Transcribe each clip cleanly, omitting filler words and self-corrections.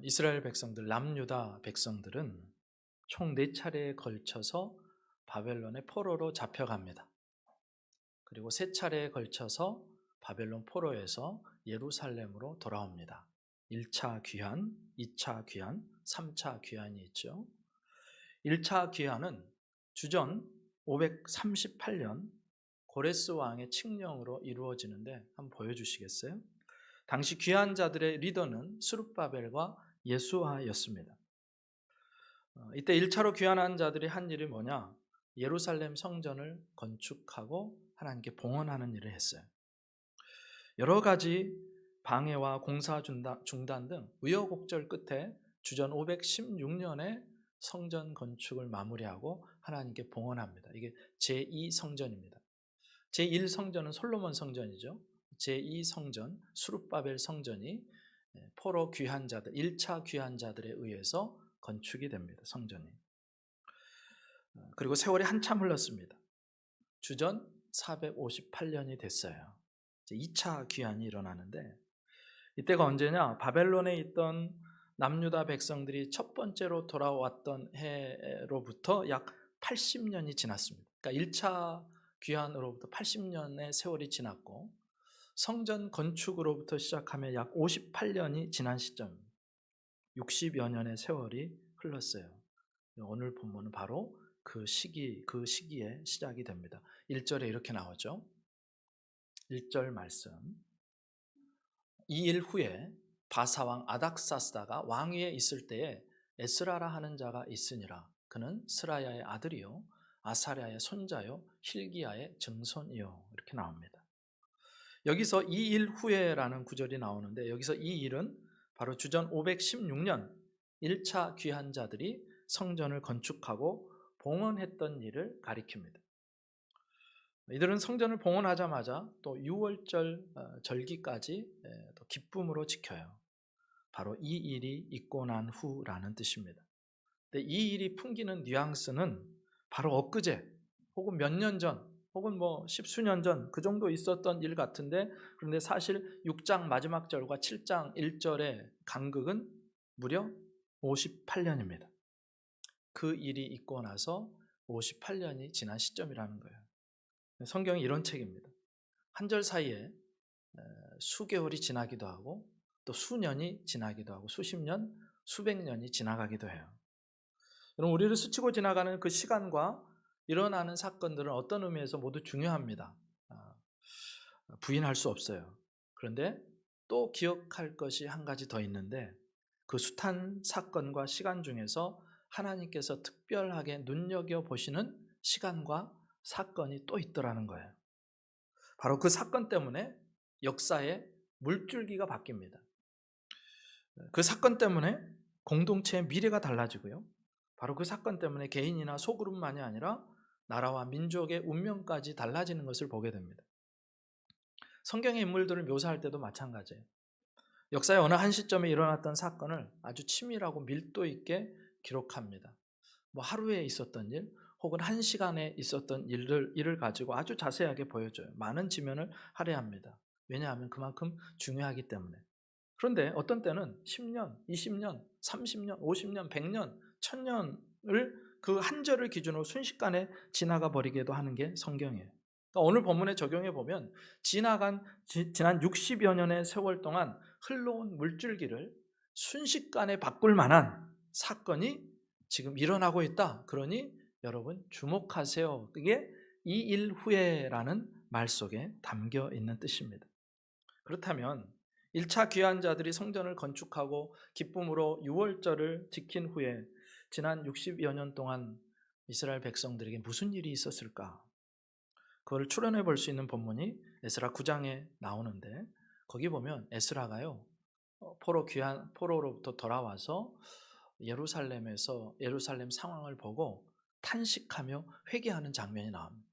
이스라엘 백성들, 남유다 백성들은 총 4차례에 걸쳐서 바벨론의 포로로 잡혀갑니다. 그리고 3차례에 걸쳐서 바벨론 포로에서 예루살렘으로 돌아옵니다. 1차 귀환, 2차 귀환, 3차 귀환이 있죠. 1차 귀환은 주전 538년 고레스 왕의 칙령으로 이루어지는데 한번 보여주시겠어요? 당시 귀환자들의 리더는 스룹바벨과 예수아였습니다. 이때 1차로 귀환한 자들이 한 일이 뭐냐? 예루살렘 성전을 건축하고 하나님께 봉헌하는 일을 했어요. 여러 가지 방해와 공사 중단 등 우여곡절 끝에 주전 516년에 성전 건축을 마무리하고 하나님께 봉헌합니다. 이게 제2성전입니다. 제1성전은 솔로몬 성전이죠. 제2성전, 수룹바벨 성전이 포로 귀환자들, 1차 귀환자들에 의해서 건축이 됩니다. 성전이. 그리고 세월이 한참 흘렀습니다. 주전 458년이 됐어요. 2차 귀환이 일어나는데 이때가 언제냐? 바벨론에 있던 남유다 백성들이 첫 번째로 돌아왔던 해로부터 약 80년이 지났습니다. 그러니까 1차 귀환으로부터 80년의 세월이 지났고 성전 건축으로부터 시작하면 약 58년이 지난 시점입니다. 60여 년의 세월이 흘렀어요. 오늘 본문은 바로 그 시기에 시작이 됩니다. 1절에 이렇게 나오죠. 1절 말씀. 이 일 후에 바사왕 아닥사스다가 왕위에 있을 때에 에스라라 하는 자가 있으니라. 그는 스라야의 아들이요 아사랴의 손자요 hil기야의 증손이요. 이렇게 나옵니다. 여기서 이 일 후에라는 구절이 나오는데 여기서 이 일은 바로 주전 516년 1차 귀환자들이 성전을 건축하고 봉헌했던 일을 가리킵니다. 이들은 성전을 봉헌하자마자 또 유월절 절기까지 또 기쁨으로 지켜요. 바로 이 일이 있고 난 후라는 뜻입니다. 근데 이 일이 풍기는 뉘앙스는 바로 엊그제 혹은 몇 년 전 혹은 뭐 십수년 전 그 정도 있었던 일 같은데 그런데 사실 6장 마지막 절과 7장 1절의 간극은 무려 58년입니다. 그 일이 있고 나서 58년이 지난 시점이라는 거예요. 성경이 이런 책입니다. 한 절 사이에 수개월이 지나기도 하고 또 수년이 지나기도 하고 수십 년, 수백 년이 지나가기도 해요. 여러분, 우리를 스치고 지나가는 그 시간과 일어나는 사건들은 어떤 의미에서 모두 중요합니다. 부인할 수 없어요. 그런데 또 기억할 것이 한 가지 더 있는데 그 숱한 사건과 시간 중에서 하나님께서 특별하게 눈여겨보시는 시간과 사건이 또 있더라는 거예요. 바로 그 사건 때문에 역사의 물줄기가 바뀝니다. 그 사건 때문에 공동체의 미래가 달라지고요. 바로 그 사건 때문에 개인이나 소그룹만이 아니라 나라와 민족의 운명까지 달라지는 것을 보게 됩니다. 성경의 인물들을 묘사할 때도 마찬가지예요. 역사의 어느 한 시점에 일어났던 사건을 아주 치밀하고 밀도 있게 기록합니다. 뭐 하루에 있었던 일 혹은 한 시간에 있었던 일을 가지고 아주 자세하게 보여줘요. 많은 지면을 할애합니다. 왜냐하면 그만큼 중요하기 때문에. 그런데 어떤 때는 10년, 20년, 30년, 50년, 100년, 1000년을 그 한 절을 기준으로 순식간에 지나가 버리기도 하는 게 성경이에요. 그러니까 오늘 본문에 적용해 보면 지난 60여 년의 세월 동안 흘러온 물줄기를 순식간에 바꿀 만한 사건이 지금 일어나고 있다. 그러니 여러분 주목하세요. 그게 이 일 후에라는 말 속에 담겨 있는 뜻입니다. 그렇다면 1차 귀환자들이 성전을 건축하고 기쁨으로 유월절을 지킨 후에 지난 60여 년 동안 이스라엘 백성들에게 무슨 일이 있었을까? 그걸 추론해 볼 수 있는 본문이 에스라 9장에 나오는데 거기 보면 에스라가요 포로로부터 돌아와서 예루살렘 상황을 보고 탄식하며 회개하는 장면이 나옵니다.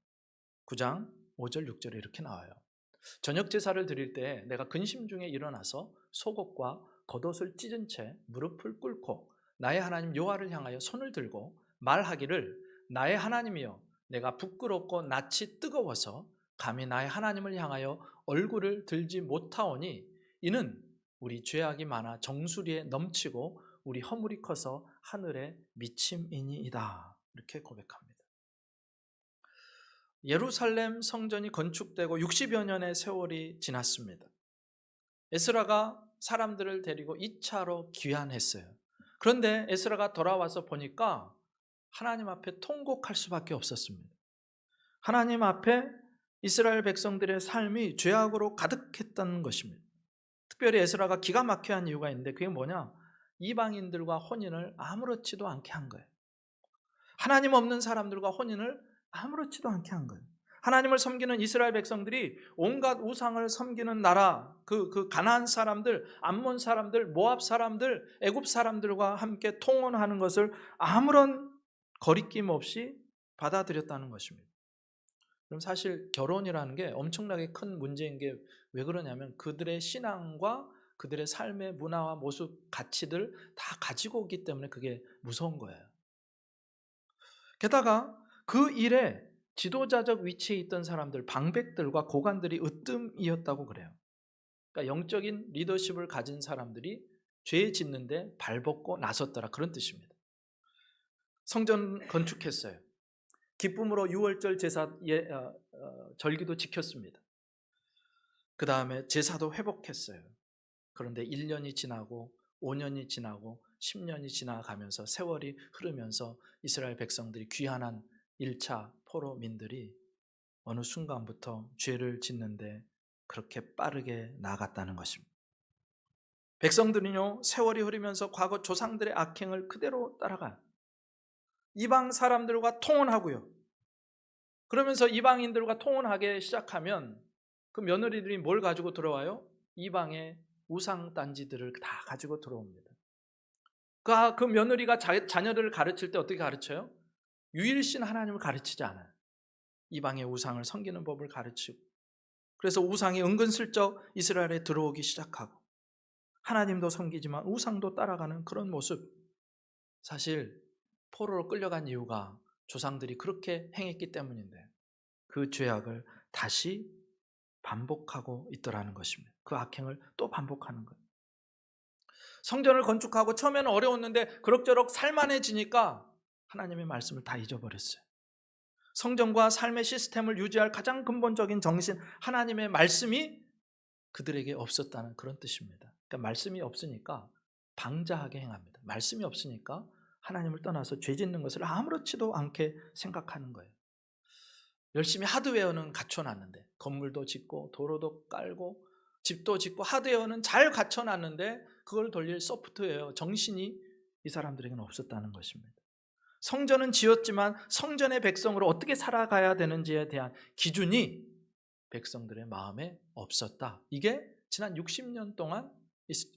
9장 5절 6절에 이렇게 나와요. 저녁 제사를 드릴 때 내가 근심 중에 일어나서 속옷과 겉옷을 찢은 채 무릎을 꿇고 나의 하나님 여호와를 향하여 손을 들고 말하기를 나의 하나님이여 내가 부끄럽고 낯이 뜨거워서 감히 나의 하나님을 향하여 얼굴을 들지 못하오니 이는 우리 죄악이 많아 정수리에 넘치고 우리 허물이 커서 하늘에 미침이니이다. 이렇게 고백합니다. 예루살렘 성전이 건축되고 60여 년의 세월이 지났습니다. 에스라가 사람들을 데리고 2차로 귀환했어요. 그런데 에스라가 돌아와서 보니까 하나님 앞에 통곡할 수밖에 없었습니다. 하나님 앞에 이스라엘 백성들의 삶이 죄악으로 가득했다는 것입니다. 특별히 에스라가 기가 막혀야 한 이유가 있는데 그게 뭐냐? 이방인들과 혼인을 아무렇지도 않게 한 거예요. 하나님 없는 사람들과 혼인을 아무렇지도 않게 한 거예요. 하나님을 섬기는 이스라엘 백성들이 온갖 우상을 섬기는 나라, 그 가나안 사람들, 암몬 사람들, 모압 사람들, 애굽 사람들과 함께 통혼하는 것을 아무런 거리낌 없이 받아들였다는 것입니다. 그럼 사실 결혼이라는 게 엄청나게 큰 문제인 게 왜 그러냐면 그들의 신앙과 그들의 삶의 문화와 모습, 가치들 다 가지고 오기 때문에 그게 무서운 거예요. 게다가 그 일에 지도자적 위치에 있던 사람들, 방백들과 고관들이 으뜸이었다고 그래요. 그러니까 영적인 리더십을 가진 사람들이 죄 짓는데 발벗고 나섰더라, 그런 뜻입니다. 성전 건축했어요. 기쁨으로 유월절 제사 절기도 지켰습니다. 그 다음에 제사도 회복했어요. 그런데 1년이 지나고 5년이 지나고 10년이 지나가면서 세월이 흐르면서 이스라엘 백성들이 귀환한 1차 포로민들이 어느 순간부터 죄를 짓는데 그렇게 빠르게 나아갔다는 것입니다. 백성들은요, 세월이 흐르면서 과거 조상들의 악행을 그대로 따라가요. 이방 사람들과 통혼하고요. 그러면서 이방인들과 통혼하기 시작하면 그 며느리들이 뭘 가지고 들어와요? 이방의 우상 단지들을 다 가지고 들어옵니다. 그 며느리가 자녀들을 가르칠 때 어떻게 가르쳐요? 유일신 하나님을 가르치지 않아요. 이방의 우상을 섬기는 법을 가르치고, 그래서 우상이 은근슬쩍 이스라엘에 들어오기 시작하고 하나님도 섬기지만 우상도 따라가는 그런 모습. 사실 포로로 끌려간 이유가 조상들이 그렇게 행했기 때문인데 그 죄악을 다시 반복하고 있더라는 것입니다. 그 악행을 또 반복하는 거예요. 성전을 건축하고 처음에는 어려웠는데 그럭저럭 살만해지니까 하나님의 말씀을 다 잊어버렸어요. 성전과 삶의 시스템을 유지할 가장 근본적인 정신, 하나님의 말씀이 그들에게 없었다는 그런 뜻입니다. 그러니까 말씀이 없으니까 방자하게 행합니다. 말씀이 없으니까 하나님을 떠나서 죄 짓는 것을 아무렇지도 않게 생각하는 거예요. 열심히 하드웨어는 갖춰놨는데, 건물도 짓고 도로도 깔고 집도 짓고 하드웨어는 잘 갖춰놨는데 그걸 돌릴 소프트웨어, 정신이 이 사람들에게는 없었다는 것입니다. 성전은 지었지만 성전의 백성으로 어떻게 살아가야 되는지에 대한 기준이 백성들의 마음에 없었다. 이게 지난 60년 동안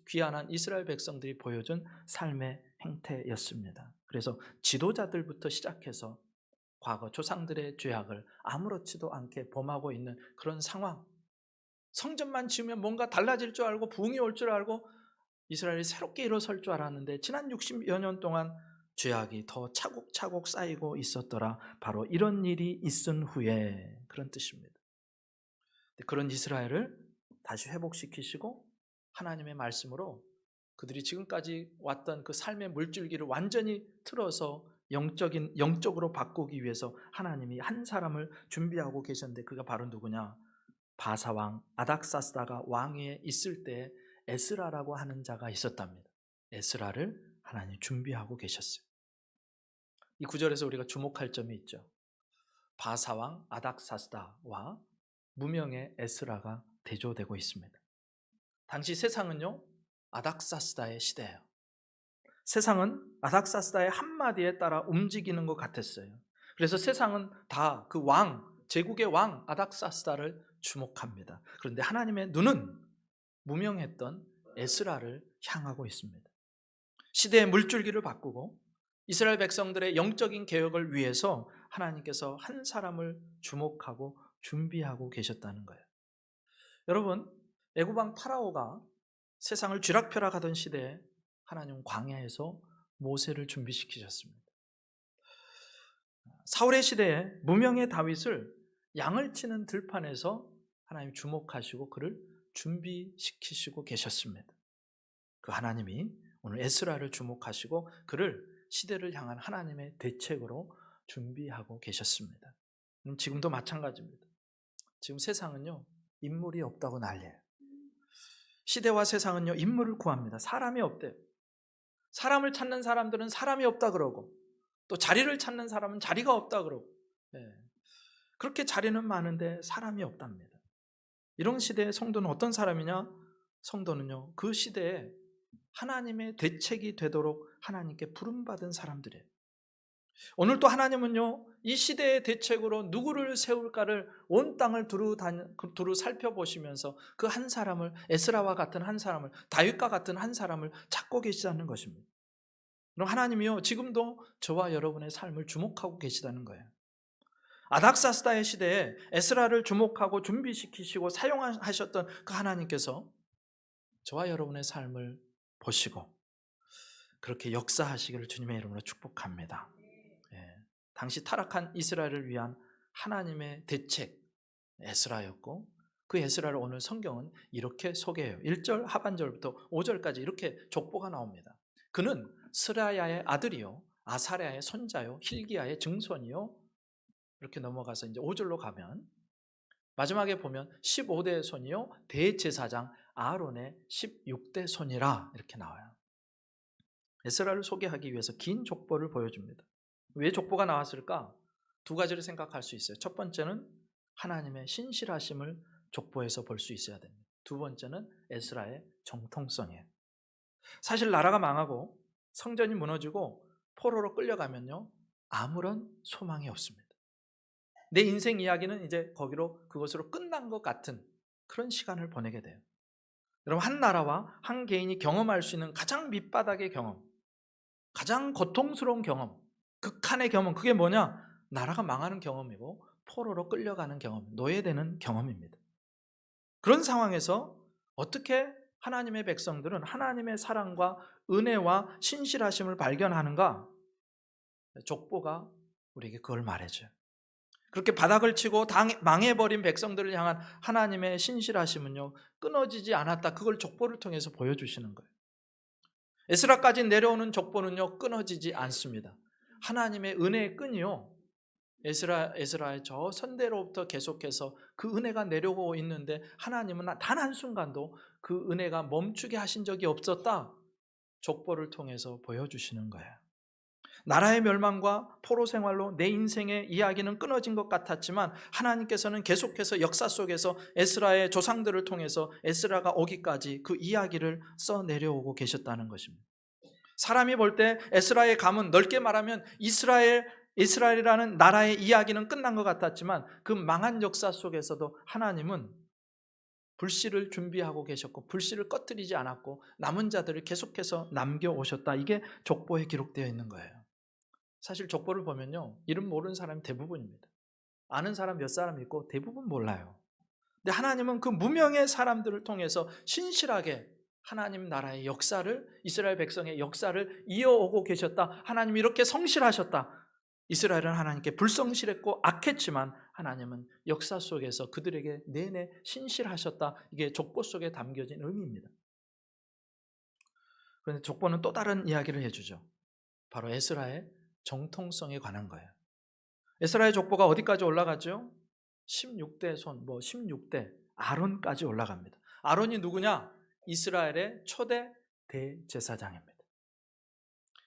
귀환한 이스라엘 백성들이 보여준 삶의 행태였습니다. 그래서 지도자들부터 시작해서 과거 조상들의 죄악을 아무렇지도 않게 범하고 있는 그런 상황. 성전만 지으면 뭔가 달라질 줄 알고 부흥이 올 줄 알고 이스라엘이 새롭게 일어설 줄 알았는데 지난 60여 년 동안 죄악이 더 차곡차곡 쌓이고 있었더라. 바로 이런 일이 있은 후에, 그런 뜻입니다. 그런 이스라엘을 다시 회복시키시고 하나님의 말씀으로 그들이 지금까지 왔던 그 삶의 물줄기를 완전히 틀어서 영적으로 바꾸기 위해서 하나님이 한 사람을 준비하고 계셨는데 그가 바로 누구냐? 바사왕 아닥사스다가 왕위에 있을 때 에스라라고 하는 자가 있었답니다. 에스라를 하나님이 준비하고 계셨어요. 이 구절에서 우리가 주목할 점이 있죠. 바사왕 아닥사스다와 무명의 에스라가 대조되고 있습니다. 당시 세상은요, 아닥사스다의 시대예요. 세상은 아닥사스다의 한마디에 따라 움직이는 것 같았어요. 그래서 세상은 다 그 왕, 제국의 왕 아닥사스다를 주목합니다. 그런데 하나님의 눈은 무명했던 에스라를 향하고 있습니다. 시대의 물줄기를 바꾸고 이스라엘 백성들의 영적인 개혁을 위해서 하나님께서 한 사람을 주목하고 준비하고 계셨다는 거예요. 여러분, 애굽왕 파라오가 세상을 쥐락펴락하던 시대에 하나님은 광야에서 모세를 준비시키셨습니다. 사울의 시대에 무명의 다윗을 양을 치는 들판에서 하나님 주목하시고 그를 준비시키시고 계셨습니다. 그 하나님이 오늘 에스라를 주목하시고 그를 시대를 향한 하나님의 대책으로 준비하고 계셨습니다. 지금도 마찬가지입니다. 지금 세상은요, 인물이 없다고 난리예요. 시대와 세상은요, 인물을 구합니다. 사람이 없대요. 사람을 찾는 사람들은 사람이 없다 그러고, 또 자리를 찾는 사람은 자리가 없다 그러고, 그렇게 자리는 많은데 사람이 없답니다. 이런 시대의 성도는 어떤 사람이냐? 성도는요, 그 시대에 하나님의 대책이 되도록 하나님께 부름받은 사람들이에요. 오늘 또 하나님은요, 이 시대의 대책으로 누구를 세울까를 온 땅을 두루 살펴보시면서 그 한 사람을, 에스라와 같은 한 사람을, 다윗과 같은 한 사람을 찾고 계시다는 것입니다. 그럼 하나님이요, 지금도 저와 여러분의 삶을 주목하고 계시다는 거예요. 아닥사스다의 시대에 에스라를 주목하고 준비시키시고 사용하셨던 그 하나님께서 저와 여러분의 삶을 보시고 그렇게 역사하시기를 주님의 이름으로 축복합니다. 당시 타락한 이스라엘을 위한 하나님의 대책 에스라였고, 그 에스라를 오늘 성경은 이렇게 소개해요. 1절 하반절부터 5절까지 이렇게 족보가 나옵니다. 그는 스라야의 아들이요, 아사랴의 손자요, 힐기야의 증손이요. 이렇게 넘어가서 이제 5절로 가면 마지막에 보면 15대 손이요, 대제사장 아론의 16대 손이라 이렇게 나와요. 에스라를 소개하기 위해서 긴 족보를 보여줍니다. 왜 족보가 나왔을까? 두 가지를 생각할 수 있어요. 첫 번째는 하나님의 신실하심을 족보에서 볼 수 있어야 됩니다. 두 번째는 에스라의 정통성이에요. 사실 나라가 망하고 성전이 무너지고 포로로 끌려가면요, 아무런 소망이 없습니다. 내 인생 이야기는 이제 거기로, 그것으로 끝난 것 같은 그런 시간을 보내게 돼요. 여러분, 한 나라와 한 개인이 경험할 수 있는 가장 밑바닥의 경험, 가장 고통스러운 경험, 극한의 경험, 그게 뭐냐? 나라가 망하는 경험이고 포로로 끌려가는 경험, 노예되는 경험입니다. 그런 상황에서 어떻게 하나님의 백성들은 하나님의 사랑과 은혜와 신실하심을 발견하는가? 족보가 우리에게 그걸 말해줘요. 그렇게 바닥을 치고 망해버린 백성들을 향한 하나님의 신실하심은요, 끊어지지 않았다. 그걸 족보를 통해서 보여주시는 거예요. 에스라까지 내려오는 족보는요, 끊어지지 않습니다. 하나님의 은혜의 끈이요, 에스라의 저 선대로부터 계속해서 그 은혜가 내려오고 있는데 하나님은 단 한순간도 그 은혜가 멈추게 하신 적이 없었다. 족보를 통해서 보여주시는 거예요. 나라의 멸망과 포로 생활로 내 인생의 이야기는 끊어진 것 같았지만 하나님께서는 계속해서 역사 속에서 에스라의 조상들을 통해서 에스라가 오기까지 그 이야기를 써 내려오고 계셨다는 것입니다. 사람이 볼 때 에스라의 가문, 넓게 말하면 이스라엘이라는 나라의 이야기는 끝난 것 같았지만 그 망한 역사 속에서도 하나님은 불씨를 준비하고 계셨고 불씨를 꺼뜨리지 않았고 남은 자들을 계속해서 남겨오셨다. 이게 족보에 기록되어 있는 거예요. 사실 족보를 보면요, 이름 모르는 사람이 대부분입니다. 아는 사람 몇 사람 있고 대부분 몰라요. 근데 하나님은 그 무명의 사람들을 통해서 신실하게 하나님 나라의 역사를, 이스라엘 백성의 역사를 이어오고 계셨다. 하나님 이렇게 성실하셨다. 이스라엘은 하나님께 불성실했고 악했지만 하나님은 역사 속에서 그들에게 내내 신실하셨다. 이게 족보 속에 담겨진 의미입니다. 그런데 족보는 또 다른 이야기를 해주죠. 바로 에스라의 정통성에 관한 거예요. 에스라의 족보가 어디까지 올라가죠? 16대 손, 16대 아론까지 올라갑니다. 아론이 누구냐? 이스라엘의 초대 대제사장입니다.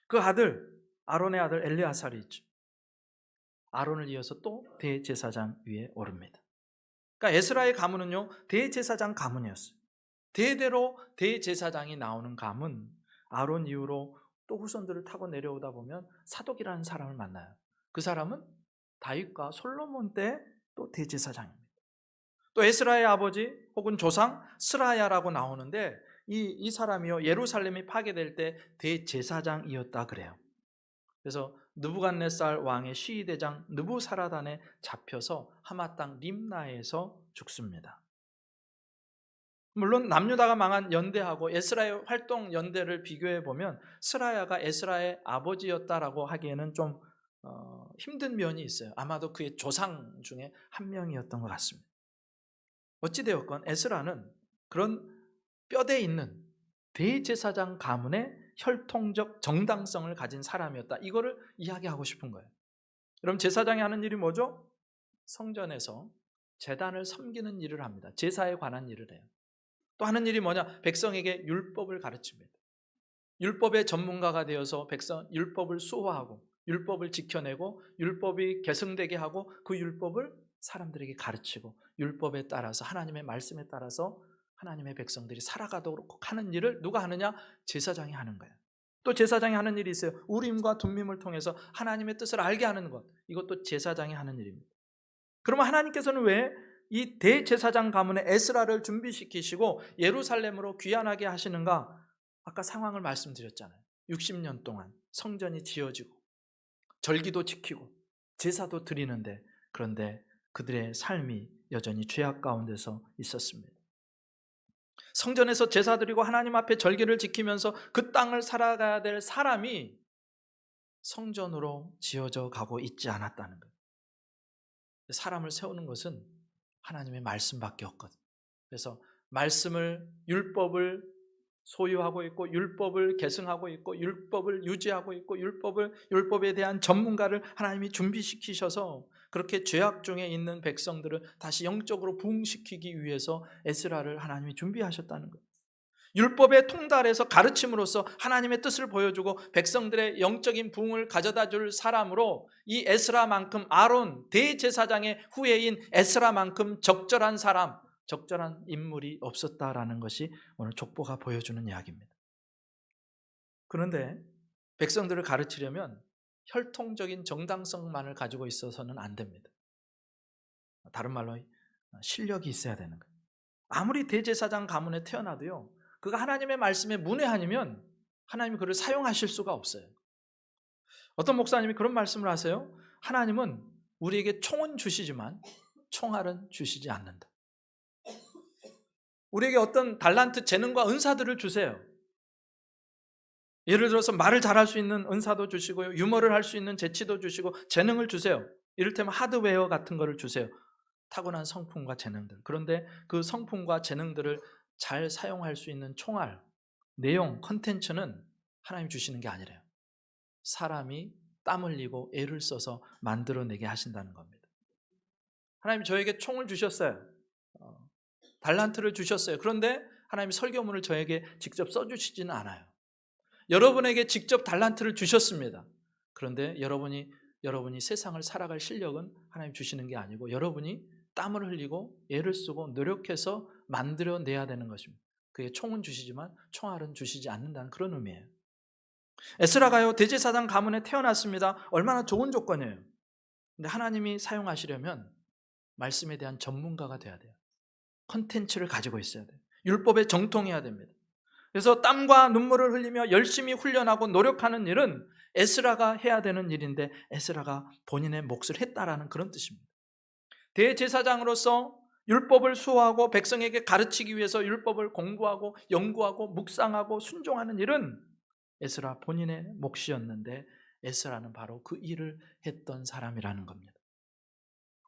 그 아들, 아론의 아들 엘리아살이 있죠. 아론을 이어서 또 대제사장 위에 오릅니다. 그러니까 에스라의 가문은요, 대제사장 가문이었어요. 대대로 대제사장이 나오는 가문, 아론 이후로 또 후손들을 타고 내려오다 보면 사독이라는 사람을 만나요. 그 사람은 다윗과 솔로몬 때 또 대제사장입니다. 또 에스라의 아버지 혹은 조상 스라야라고 나오는데 이 사람이요, 예루살렘이 파괴될 때 대제사장이었다 그래요. 그래서 느부갓네살 왕의 시위대장 느부사라단에 잡혀서 하마 땅 림나에서 죽습니다. 물론 남유다가 망한 연대하고 에스라의 활동 연대를 비교해 보면 스라야가 에스라의 아버지였다라고 하기에는 좀 힘든 면이 있어요. 아마도 그의 조상 중에 한 명이었던 것 같습니다. 어찌되었건 에스라는 그런 뼈대 있는 대제사장 가문의 혈통적 정당성을 가진 사람이었다. 이거를 이야기하고 싶은 거예요. 그럼 제사장이 하는 일이 뭐죠? 성전에서 제단을 섬기는 일을 합니다. 제사에 관한 일을 해요. 또 하는 일이 뭐냐? 백성에게 율법을 가르칩니다. 율법의 전문가가 되어서 율법을 수호하고 율법을 지켜내고 율법이 계승되게 하고 그 율법을 사람들에게 가르치고 율법에 따라서 하나님의 말씀에 따라서 하나님의 백성들이 살아가도록 하는 일을 누가 하느냐? 제사장이 하는 거예요. 또 제사장이 하는 일이 있어요. 우림과 둠밈을 통해서 하나님의 뜻을 알게 하는 것. 이것도 제사장이 하는 일입니다. 그러면 하나님께서는 왜 이 대제사장 가문의 에스라를 준비시키시고 예루살렘으로 귀환하게 하시는가? 아까 상황을 말씀드렸잖아요. 60년 동안 성전이 지어지고 절기도 지키고 제사도 드리는데, 그런데 그들의 삶이 여전히 죄악 가운데서 있었습니다. 성전에서 제사 드리고 하나님 앞에 절기를 지키면서 그 땅을 살아가야 될 사람이 성전으로 지어져 가고 있지 않았다는 거예요. 사람을 세우는 것은 하나님의 말씀밖에 없거든요. 그래서 말씀을, 율법을 소유하고 있고 율법을 계승하고 있고 율법을 유지하고 있고 율법에 대한 전문가를 하나님이 준비시키셔서 그렇게 죄악 중에 있는 백성들을 다시 영적으로 부흥시키기 위해서 에스라를 하나님이 준비하셨다는 거예요. 율법의 통달에서 가르침으로써 하나님의 뜻을 보여주고 백성들의 영적인 부흥을 가져다 줄 사람으로 이 에스라만큼, 아론 대제사장의 후예인 에스라만큼 적절한 사람, 적절한 인물이 없었다라는 것이 오늘 족보가 보여주는 이야기입니다. 그런데 백성들을 가르치려면 혈통적인 정당성만을 가지고 있어서는 안 됩니다. 다른 말로 실력이 있어야 되는 거예요. 아무리 대제사장 가문에 태어나도요, 그가 하나님의 말씀에 문외한이면 하나님이 그를 사용하실 수가 없어요. 어떤 목사님이 그런 말씀을 하세요. 하나님은 우리에게 총은 주시지만 총알은 주시지 않는다. 우리에게 어떤 달란트, 재능과 은사들을 주세요. 예를 들어서 말을 잘할 수 있는 은사도 주시고요, 유머를 할 수 있는 재치도 주시고 재능을 주세요. 이를테면 하드웨어 같은 거를 주세요. 타고난 성품과 재능들. 그런데 그 성품과 재능들을 잘 사용할 수 있는 총알, 내용, 컨텐츠는 하나님 주시는 게 아니래요. 사람이 땀 흘리고 애를 써서 만들어내게 하신다는 겁니다. 하나님이 저에게 총을 주셨어요. 달란트를 주셨어요. 그런데 하나님이 설교문을 저에게 직접 써주시지는 않아요. 여러분에게 직접 달란트를 주셨습니다. 그런데 여러분이 세상을 살아갈 실력은 하나님 주시는 게 아니고 여러분이 땀을 흘리고 애를 쓰고 노력해서 만들어내야 되는 것입니다. 그게 총은 주시지만 총알은 주시지 않는다는 그런 의미예요. 에스라가요, 대제사장 가문에 태어났습니다. 얼마나 좋은 조건이에요. 근데 하나님이 사용하시려면 말씀에 대한 전문가가 돼야 돼요. 컨텐츠를 가지고 있어야 돼요. 율법에 정통해야 됩니다. 그래서 땀과 눈물을 흘리며 열심히 훈련하고 노력하는 일은 에스라가 해야 되는 일인데 에스라가 본인의 몫을 했다라는 그런 뜻입니다. 대제사장으로서 율법을 수호하고 백성에게 가르치기 위해서 율법을 공부하고 연구하고 묵상하고 순종하는 일은 에스라 본인의 몫이었는데 에스라는 바로 그 일을 했던 사람이라는 겁니다.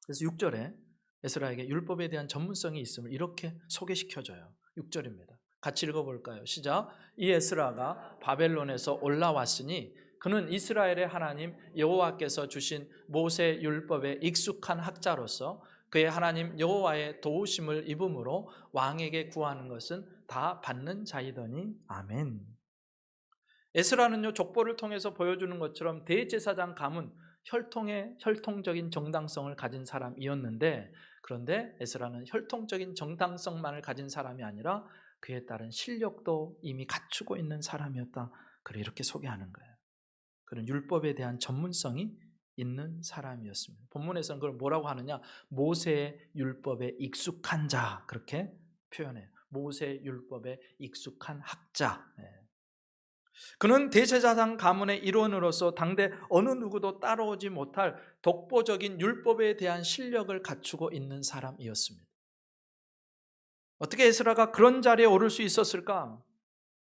그래서 6절에 에스라에게 율법에 대한 전문성이 있음을 이렇게 소개시켜줘요. 6절입니다. 같이 읽어볼까요? 시작. 이 에스라가 바벨론에서 올라왔으니 그는 이스라엘의 하나님 여호와께서 주신 모세 율법에 익숙한 학자로서 그의 하나님 여호와의 도우심을 입음으로 왕에게 구하는 것은 다 받는 자이더니 아멘. 에스라는요, 족보를 통해서 보여주는 것처럼 대제사장 가문, 혈통적인 정당성을 가진 사람이었는데, 그런데 에스라는 혈통적인 정당성만을 가진 사람이 아니라 그에 따른 실력도 이미 갖추고 있는 사람이었다. 그래 이렇게 소개하는 거예요. 그런 율법에 대한 전문성이 있는 사람이었습니다. 본문에서는 그걸 뭐라고 하느냐? 모세의 율법에 익숙한 자, 그렇게 표현해요. 모세 율법에 익숙한 학자. 그는 대제사장 가문의 일원으로서 당대 어느 누구도 따라오지 못할 독보적인 율법에 대한 실력을 갖추고 있는 사람이었습니다. 어떻게 에스라가 그런 자리에 오를 수 있었을까?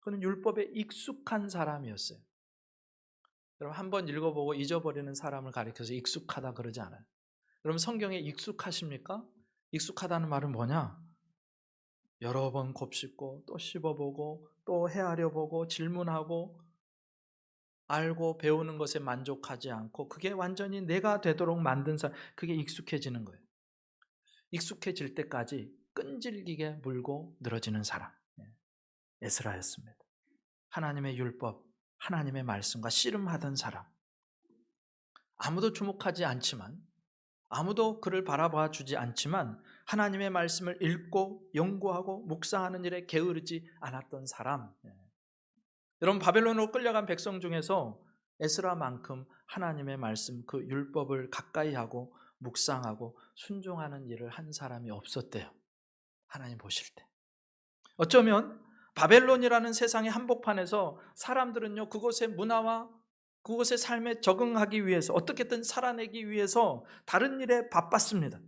그는 율법에 익숙한 사람이었어요. 여러분, 한번 읽어보고 잊어버리는 사람을 가리켜서 익숙하다 그러지 않아요. 여러분, 성경에 익숙하십니까? 익숙하다는 말은 뭐냐? 여러 번 곱씹고 또 씹어보고 또 헤아려 보고 질문하고 알고 배우는 것에 만족하지 않고 그게 완전히 내가 되도록 만든 사람, 그게 익숙해지는 거예요. 익숙해질 때까지 끈질기게 물고 늘어지는 사람, 에스라였습니다. 하나님의 율법, 하나님의 말씀과 씨름하던 사람. 아무도 주목하지 않지만, 아무도 그를 바라봐 주지 않지만 하나님의 말씀을 읽고 연구하고 묵상하는 일에 게으르지 않았던 사람. 여러분, 바벨론으로 끌려간 백성 중에서 에스라만큼 하나님의 말씀, 그 율법을 가까이 하고 묵상하고 순종하는 일을 한 사람이 없었대요. 하나님 보실 때. 어쩌면 바벨론이라는 세상의 한복판에서 사람들은요, 그곳의 문화와 그곳의 삶에 적응하기 위해서 어떻게든 살아내기 위해서 다른 일에 바빴습니다.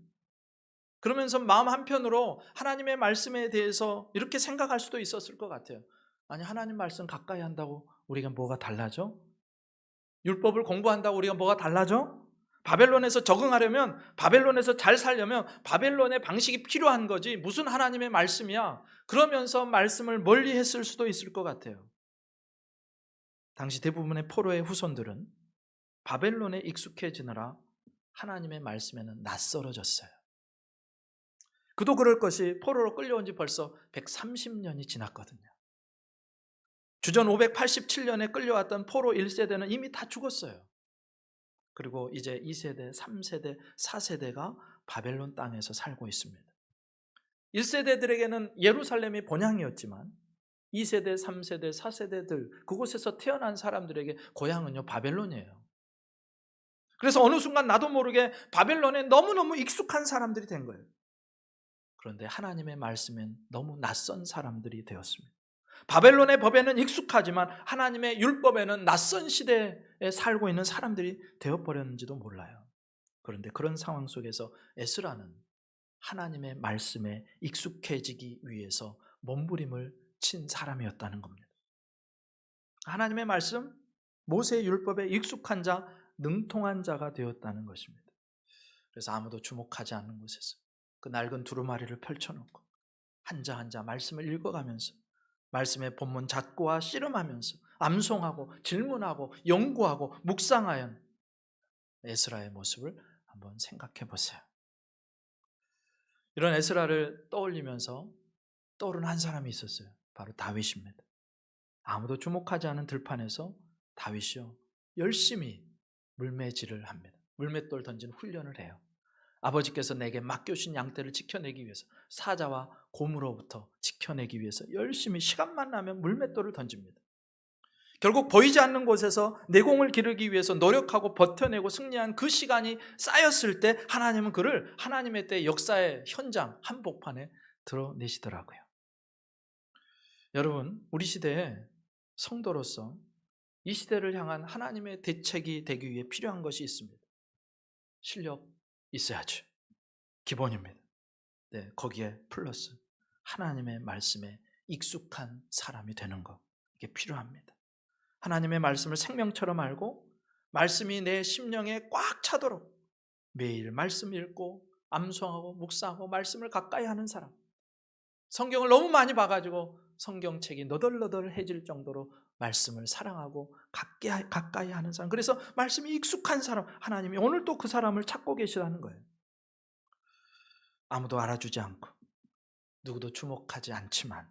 그러면서 마음 한편으로 하나님의 말씀에 대해서 이렇게 생각할 수도 있었을 것 같아요. 아니, 하나님 말씀 가까이 한다고 우리가 뭐가 달라져? 율법을 공부한다고 우리가 뭐가 달라져? 바벨론에서 적응하려면, 바벨론에서 잘 살려면 바벨론의 방식이 필요한 거지 무슨 하나님의 말씀이야. 그러면서 말씀을 멀리 했을 수도 있을 것 같아요. 당시 대부분의 포로의 후손들은 바벨론에 익숙해지느라 하나님의 말씀에는 낯설어졌어요. 그도 그럴 것이 포로로 끌려온 지 벌써 130년이 지났거든요. 주전 587년에 끌려왔던 포로 1세대는 이미 다 죽었어요. 그리고 이제 2세대, 3세대, 4세대가 바벨론 땅에서 살고 있습니다. 1세대들에게는 예루살렘이 본향이었지만 2세대, 3세대, 4세대들, 그곳에서 태어난 사람들에게 고향은요, 바벨론이에요. 그래서 어느 순간 나도 모르게 바벨론에 너무너무 익숙한 사람들이 된 거예요. 그런데 하나님의 말씀엔 너무 낯선 사람들이 되었습니다. 바벨론의 법에는 익숙하지만 하나님의 율법에는 낯선 시대에 살고 있는 사람들이 되어버렸는지도 몰라요. 그런데 그런 상황 속에서 에스라는 하나님의 말씀에 익숙해지기 위해서 몸부림을 친 사람이었다는 겁니다. 하나님의 말씀, 모세의 율법에 익숙한 자, 능통한 자가 되었다는 것입니다. 그래서 아무도 주목하지 않는 곳에서 그 낡은 두루마리를 펼쳐놓고 한자 한자 말씀을 읽어가면서 말씀의 본문 작고와 씨름하면서 암송하고 질문하고 연구하고 묵상하여 에스라의 모습을 한번 생각해 보세요. 이런 에스라를 떠올리면서 떠오른 한 사람이 있었어요. 바로 다윗입니다. 아무도 주목하지 않은 들판에서 다윗이요, 열심히 물매질을 합니다. 물맷돌 던지는 훈련을 해요. 아버지께서 내게 맡겨주신 양떼를 지켜내기 위해서, 사자와 곰으로부터 지켜내기 위해서 열심히 시간만 나면 물맷돌을 던집니다. 결국 보이지 않는 곳에서 내공을 기르기 위해서 노력하고 버텨내고 승리한 그 시간이 쌓였을 때 하나님은 그를 하나님의 때 역사의 현장 한복판에 드러내시더라고요. 여러분, 우리 시대에 성도로서 이 시대를 향한 하나님의 대책이 되기 위해 필요한 것이 있습니다. 실력 있어야죠. 기본입니다. 네, 거기에 플러스 하나님의 말씀에 익숙한 사람이 되는 것, 이게 필요합니다. 하나님의 말씀을 생명처럼 알고 말씀이 내 심령에 꽉 차도록 매일 말씀 읽고 암송하고 묵상하고 말씀을 가까이 하는 사람, 성경을 너무 많이 봐가지고 성경책이 너덜너덜해질 정도로 말씀을 사랑하고 가까이 하는 사람, 그래서 말씀이 익숙한 사람, 하나님이 오늘 또 그 사람을 찾고 계시다는 거예요. 아무도 알아주지 않고 누구도 주목하지 않지만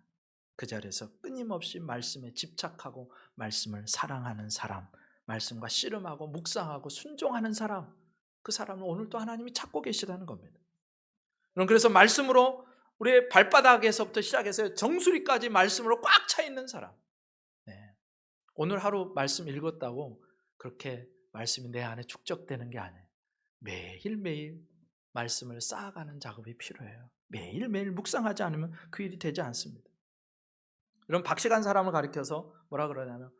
그 자리에서 끊임없이 말씀에 집착하고 말씀을 사랑하는 사람, 말씀과 씨름하고 묵상하고 순종하는 사람, 그 사람은 오늘 또 하나님이 찾고 계시다는 겁니다. 그래서 말씀으로 우리의 발바닥에서부터 시작해서 정수리까지 말씀으로 꽉 차 있는 사람. 네. 오늘 하루 말씀 읽었다고 그렇게 말씀이 내 안에 축적되는 게 아니에요. 매일매일 말씀을 쌓아가는 작업이 필요해요. 매일매일 묵상하지 않으면 그 일이 되지 않습니다. 이런 박식한 사람을 가리켜서 뭐라 그러냐면,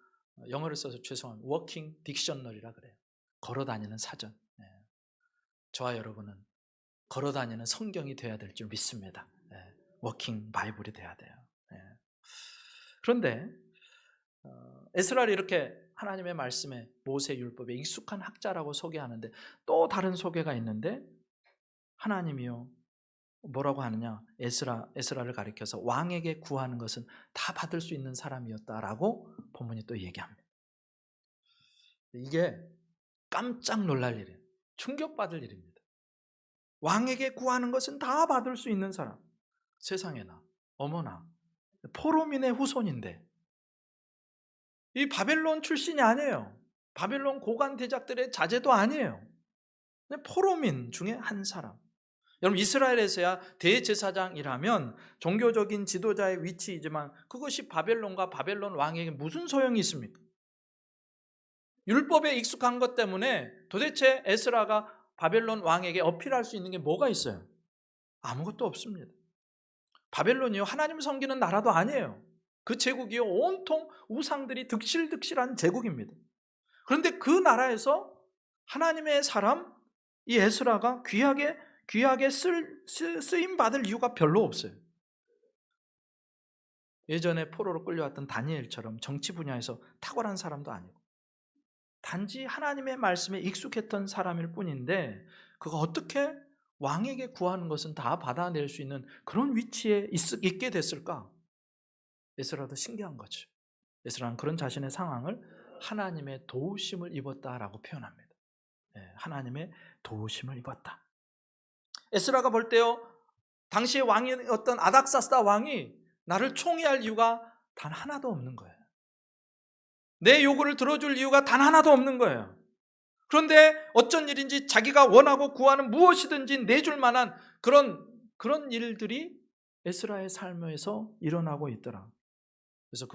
영어를 써서 죄송합니다, 워킹 딕셔너리라 그래요. 걸어다니는 사전. 네. 저와 여러분은 걸어다니는 성경이 돼야 될 줄 믿습니다. 네. 워킹 바이블이 돼야 돼요. 네. 그런데 에스라를 이렇게 하나님의 말씀에 모세 율법에 익숙한 학자라고 소개하는데 또 다른 소개가 있는데, 하나님이요 뭐라고 하느냐? 에스라를 가리켜서 왕에게 구하는 것은 다 받을 수 있는 사람이었다라고 본문이 또 얘기합니다. 이게 깜짝 놀랄 일이에요. 충격받을 일입니다. 왕에게 구하는 것은 다 받을 수 있는 사람. 세상에나 어머나 포로민의 후손인데 이 바벨론 출신이 아니에요. 바벨론 고관 대작들의 자제도 아니에요. 포로민 중에 한 사람. 여러분, 이스라엘에서야 대제사장이라면 종교적인 지도자의 위치이지만 그것이 바벨론과 바벨론 왕에게 무슨 소용이 있습니까? 율법에 익숙한 것 때문에 도대체 에스라가 바벨론 왕에게 어필할 수 있는 게 뭐가 있어요? 아무것도 없습니다. 바벨론이요, 하나님 섬기는 나라도 아니에요. 그 제국이요, 온통 우상들이 득실득실한 제국입니다. 그런데 그 나라에서 하나님의 사람 이 에스라가 귀하게 쓰임 받을 이유가 별로 없어요. 예전에 포로로 끌려왔던 다니엘처럼 정치 분야에서 탁월한 사람도 아니고 단지 하나님의 말씀에 익숙했던 사람일 뿐인데 그가 어떻게 왕에게 구하는 것은 다 받아낼 수 있는 그런 위치에 있게 됐을까? 에스라도 신기한 거죠. 에스라는 그런 자신의 상황을 하나님의 도우심을 입었다라고 표현합니다. 하나님의 도우심을 입었다. 에스라가 볼 때요, 당시의 왕이었던 아닥사스다 왕이 나를 총애할 이유가 단 하나도 없는 거예요. 내 요구를 들어줄 이유가 단 하나도 없는 거예요. 그런데 어쩐 일인지 자기가 원하고 구하는 무엇이든지 내줄 만한 그런 일들이 에스라의 삶에서 일어나고 있더라. 그래서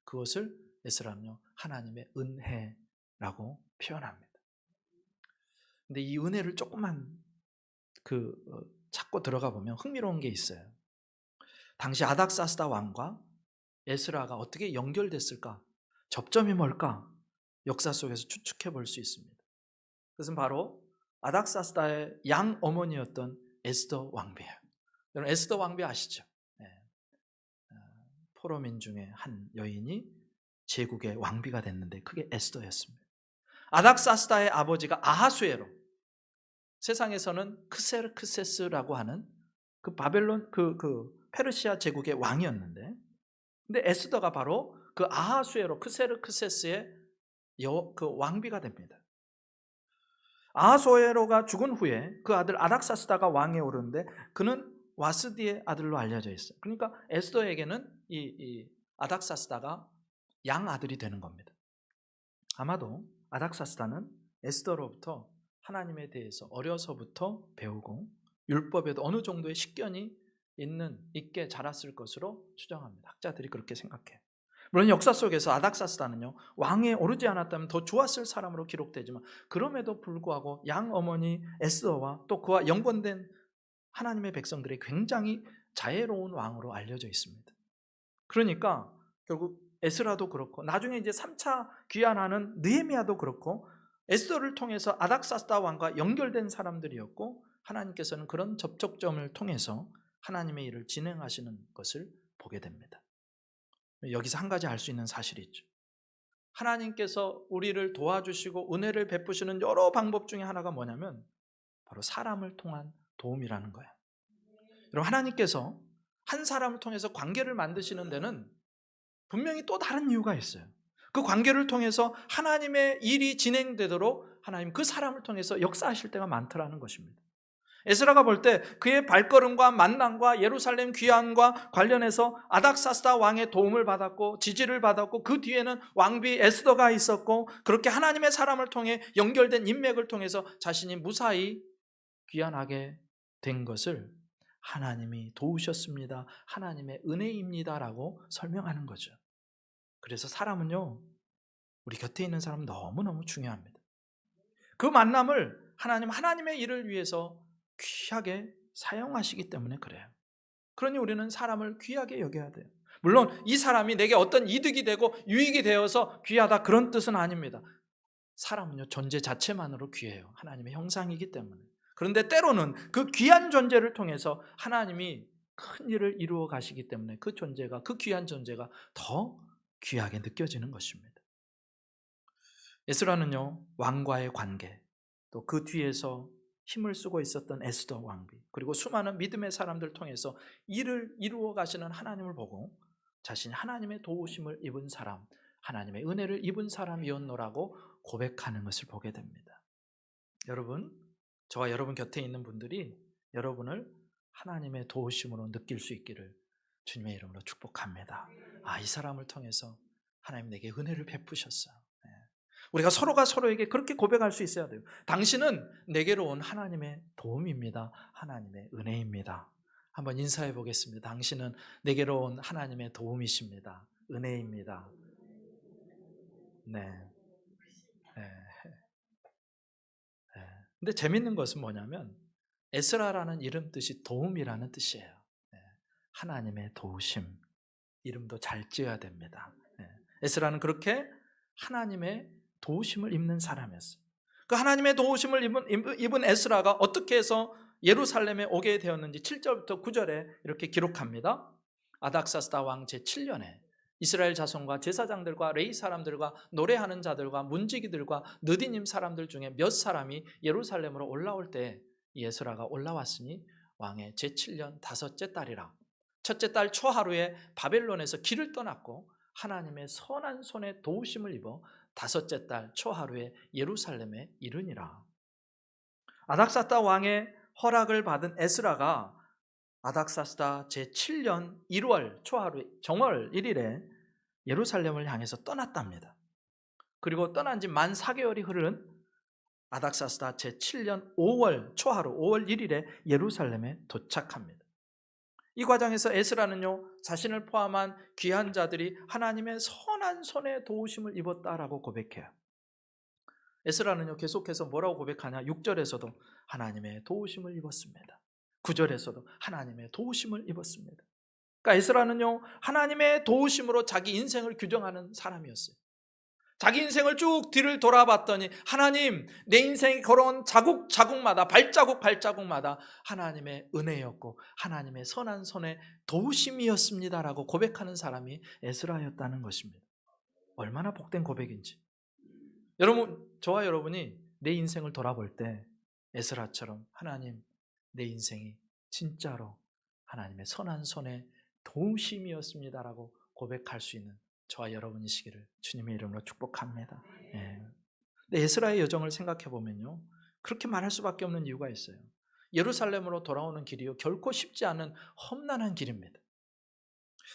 그것을 에스라는요, 하나님의 은혜라고 표현합니다. 근데 이 은혜를 조금만 찾고 들어가 보면 흥미로운 게 있어요. 당시 아닥사스다 왕과 에스라가 어떻게 연결됐을까? 접점이 뭘까? 역사 속에서 추측해 볼 수 있습니다. 그것은 바로 아닥사스다의 양 어머니였던 에스더 왕비예요. 여러분, 에스더 왕비 아시죠? 포로민 중에 한 여인이 제국의 왕비가 됐는데 그게 에스더였습니다. 아닥사스다의 아버지가 아하수에로, 세상에서는 크세르크세스라고 하는 그 바벨론 페르시아 제국의 왕이었는데, 근데 에스더가 바로 그 아하수에로 크세르크세스의 그 왕비가 됩니다. 아하수에로가 죽은 후에 그 아들 아닥사스다가 왕에 오르는데 그는 와스디의 아들로 알려져 있어요. 그러니까 에스더에게는 이 아닥사스다가 양 아들이 되는 겁니다. 아마도 아닥사스다는 에스더로부터 하나님에 대해서 어려서부터 배우고 율법에도 어느 정도의 식견이 있게 자랐을 것으로 추정합니다. 학자들이 그렇게 생각해요. 물론 역사 속에서 아닥사스다는요, 왕에 오르지 않았다면 더 좋았을 사람으로 기록되지만 그럼에도 불구하고 양 어머니 에스더와 또 그와 연관된 하나님의 백성들이 굉장히 자애로운 왕으로 알려져 있습니다. 그러니까 결국 에스라도 그렇고 나중에 이제 3차 귀환하는 느헤미야도 그렇고 에스더를 통해서 아닥사스다 왕과 연결된 사람들이었고, 하나님께서는 그런 접촉점을 통해서 하나님의 일을 진행하시는 것을 보게 됩니다. 여기서 한 가지 알 수 있는 사실이 있죠. 하나님께서 우리를 도와주시고 은혜를 베푸시는 여러 방법 중에 하나가 뭐냐면 바로 사람을 통한 도움이라는 거예요. 여러분, 하나님께서 한 사람을 통해서 관계를 만드시는 데는 분명히 또 다른 이유가 있어요. 그 관계를 통해서 하나님의 일이 진행되도록 하나님 그 사람을 통해서 역사하실 때가 많더라는 것입니다. 에스라가 볼 때 그의 발걸음과 만남과 예루살렘 귀환과 관련해서 아닥사스다 왕의 도움을 받았고 지지를 받았고 그 뒤에는 왕비 에스더가 있었고 그렇게 하나님의 사람을 통해 연결된 인맥을 통해서 자신이 무사히 귀환하게 된 것을 하나님이 도우셨습니다. 하나님의 은혜입니다라고 설명하는 거죠. 그래서 사람은요, 우리 곁에 있는 사람은 너무너무 중요합니다. 그 만남을 하나님의 일을 위해서 귀하게 사용하시기 때문에 그래요. 그러니 우리는 사람을 귀하게 여겨야 돼요. 물론 이 사람이 내게 어떤 이득이 되고 유익이 되어서 귀하다 그런 뜻은 아닙니다. 사람은요, 존재 자체만으로 귀해요. 하나님의 형상이기 때문에. 그런데 때로는 그 귀한 존재를 통해서 하나님이 큰 일을 이루어 가시기 때문에 그 귀한 존재가 더 귀하게 느껴지는 것입니다. 에스라는요, 왕과의 관계, 또 그 뒤에서 힘을 쓰고 있었던 에스더 왕비, 그리고 수많은 믿음의 사람들 통해서 일을 이루어 가시는 하나님을 보고 자신이 하나님의 도우심을 입은 사람, 하나님의 은혜를 입은 사람이었노라고 고백하는 것을 보게 됩니다. 여러분, 저와 여러분 곁에 있는 분들이 여러분을 하나님의 도우심으로 느낄 수 있기를 주님의 이름으로 축복합니다. 이 사람을 통해서 하나님 내게 은혜를 베푸셨어요. 우리가 서로가 서로에게 그렇게 고백할 수 있어야 돼요. 당신은 내게로 온 하나님의 도움입니다. 하나님의 은혜입니다. 한번 인사해 보겠습니다. 당신은 내게로 온 하나님의 도움이십니다. 은혜입니다. 네. 네. 네. 근데 재밌는 것은 뭐냐면 에스라라는 이름 뜻이 도움이라는 뜻이에요. 네. 하나님의 도우심. 이름도 잘 지어야 됩니다. 네. 에스라는 그렇게 하나님의 도우심을 입는 사람이었어요. 그 하나님의 도우심을 입은 에스라가 어떻게 해서 예루살렘에 오게 되었는지 7절부터 9절에 이렇게 기록합니다. 아닥사스다 왕 제7년에 이스라엘 자손과 제사장들과 레위 사람들과 노래하는 자들과 문지기들과 느디님 사람들 중에 몇 사람이 예루살렘으로 올라올 때 이 에스라가 올라왔으니 왕의 제7년 다섯째 달이라. 첫째 달 초하루에 바벨론에서 길을 떠났고 하나님의 선한 손에 도우심을 입어 다섯째 달 초하루에 예루살렘에 이르니라. 아닥사스다 왕의 허락을 받은 에스라가 아닥사스다 제7년 1월 초하루 정월 1일에 예루살렘을 향해서 떠났답니다. 그리고 떠난 지 만 4개월이 흐른 아닥사스다 제7년 5월 초하루 5월 1일에 예루살렘에 도착합니다. 이 과정에서 에스라는요, 자신을 포함한 귀한 자들이 하나님의 선한 손에 도우심을 입었다라고 고백해요. 에스라는요, 계속해서 뭐라고 고백하냐? 6절에서도 하나님의 도우심을 입었습니다. 9절에서도 하나님의 도우심을 입었습니다. 그러니까 에스라는요, 하나님의 도우심으로 자기 인생을 규정하는 사람이었어요. 자기 인생을 쭉 뒤를 돌아봤더니 하나님, 내 인생이 걸어온 자국자국마다 발자국마다 하나님의 은혜였고 하나님의 선한 손의 도우심이었습니다라고 고백하는 사람이 에스라였다는 것입니다. 얼마나 복된 고백인지. 여러분, 저와 여러분이 내 인생을 돌아볼 때 에스라처럼 하나님, 내 인생이 진짜로 하나님의 선한 손의 도우심이었습니다라고 고백할 수 있는 저와 여러분이시기를 주님의 이름으로 축복합니다. 예. 근데 에스라의 여정을 생각해 보면요, 그렇게 말할 수밖에 없는 이유가 있어요. 예루살렘으로 돌아오는 길이요, 결코 쉽지 않은 험난한 길입니다.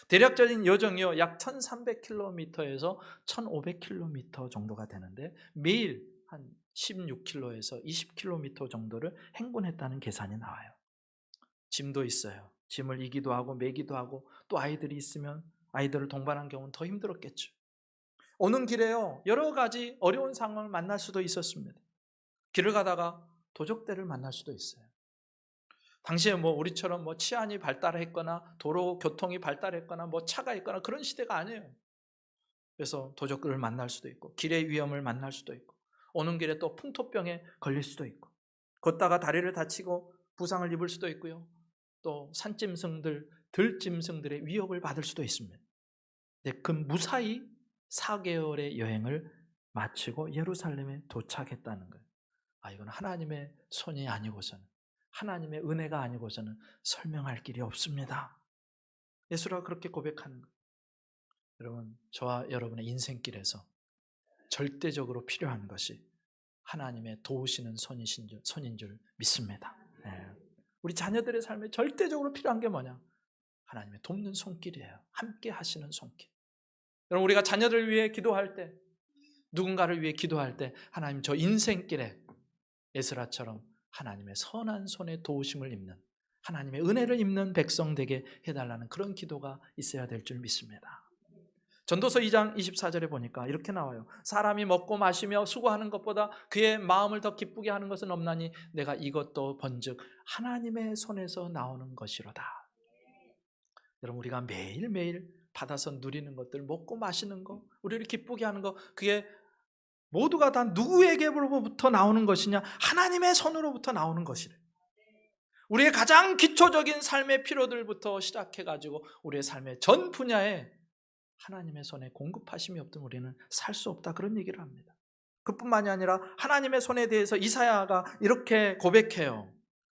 대략적인 여정이요, 약 1300km에서 1500km 정도가 되는데 매일 한 16km에서 20km 정도를 행군했다는 계산이 나와요. 짐도 있어요. 짐을 이기도 하고 매기도 하고, 또 아이들이 있으면 아이들을 동반한 경우는 더 힘들었겠죠. 오는 길에요, 여러 가지 어려운 상황을 만날 수도 있었습니다. 길을 가다가 도적대를 만날 수도 있어요. 당시에 우리처럼 치안이 발달했거나 도로 교통이 발달했거나 차가 있거나 그런 시대가 아니에요. 그래서 도적들을 만날 수도 있고, 길의 위험을 만날 수도 있고, 오는 길에 또 풍토병에 걸릴 수도 있고, 걷다가 다리를 다치고 부상을 입을 수도 있고요. 또 산짐승들, 들짐승들의 위협을 받을 수도 있습니다. 근데 그 무사히 4개월의 여행을 마치고 예루살렘에 도착했다는 거예요. 이건 하나님의 손이 아니고서는, 하나님의 은혜가 아니고서는 설명할 길이 없습니다. 예수가 그렇게 고백하는 거예요. 여러분, 저와 여러분의 인생길에서 절대적으로 필요한 것이 하나님의 도우시는 손인 줄 믿습니다. 네. 우리 자녀들의 삶에 절대적으로 필요한 게 뭐냐? 하나님의 돕는 손길이에요. 함께 하시는 손길. 여러분, 우리가 자녀들을 위해 기도할 때, 누군가를 위해 기도할 때, 하나님, 저 인생길에 에스라처럼 하나님의 선한 손에 도우심을 입는, 하나님의 은혜를 입는 백성 되게 해달라는 그런 기도가 있어야 될 줄 믿습니다. 전도서 2장 24절에 보니까 이렇게 나와요. 사람이 먹고 마시며 수고하는 것보다 그의 마음을 더 기쁘게 하는 것은 없나니 내가 이것도 번즉 하나님의 손에서 나오는 것이로다. 여러분, 우리가 매일매일 받아서 누리는 것들, 먹고 마시는 거, 우리를 기쁘게 하는 거, 그게 모두가 다 누구에게로부터 나오는 것이냐? 하나님의 손으로부터 나오는 것이래. 우리의 가장 기초적인 삶의 필요들부터 시작해가지고 우리의 삶의 전 분야에 하나님의 손에 공급하심이 없던 우리는 살 수 없다, 그런 얘기를 합니다. 그뿐만이 아니라 하나님의 손에 대해서 이사야가 이렇게 고백해요.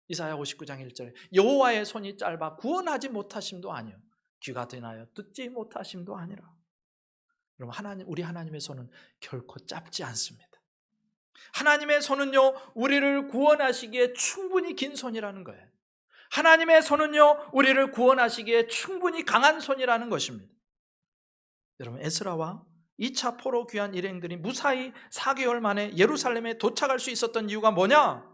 이사야 59장 1절에 여호와의 손이 짧아 구원하지 못하심도 아니요 귀가 드나여 듣지 못하심도 아니라. 여러분, 우리 하나님의 손은 결코 짧지 않습니다. 하나님의 손은요, 우리를 구원하시기에 충분히 긴 손이라는 거예요. 하나님의 손은요, 우리를 구원하시기에 충분히 강한 손이라는 것입니다. 여러분, 에스라와 2차 포로 귀환 일행들이 무사히 4개월 만에 예루살렘에 도착할 수 있었던 이유가 뭐냐?